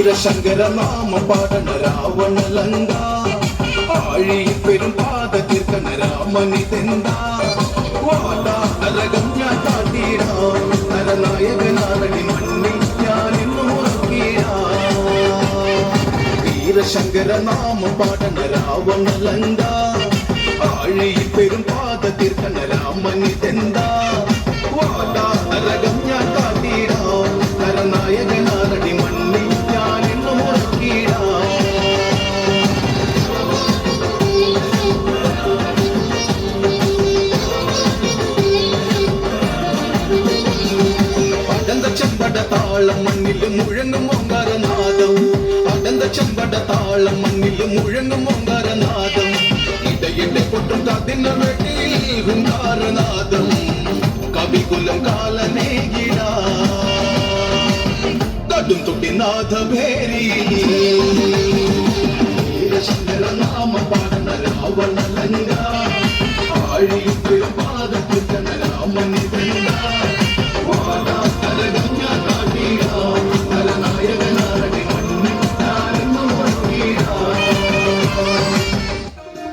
വീരശങ്കര നാമ പാടണ രാവണലങ്ക ആഴിയിൽ പെരും പാത തീർക്കണ രാമനിതെന്താ വാടാ നരകം ഞാൻ കാട്ടിടാ നരനായകനാരടി മണ്ണിൽ ഞാൻ ഇന്നു മുറക്കിടാ വീരശങ്കര നാമ പാടണ രാവണലങ്ക ആഴിയിൽ പെരും പാത തീർക്കണ രാമനിതെന്താ വാടാ നരകം ഞാൻ കാട്ടിടാ നരനായകനാരടി മണ്ണിൽ ഞാൻ ഇന്നു മുറക്കിടാ ചെമ്പട താളം മണ്ണിൽ മുഴങ്ങും ഓങ്കാരനാദം അടന്ത ചെമ്പട താളം മണ്ണിൽ മുഴങ്ങും ഓങ്കാരനാദം ഇടയിടെ പൊട്ടും കതിന വെട്ടിയിൽ ഹുങ്കാരനാദം കവികുലം കാലനേകിട കടും തൊട്ടി നാഥഭേരി വീരശങ്കര നാമ പാടണ രാവണ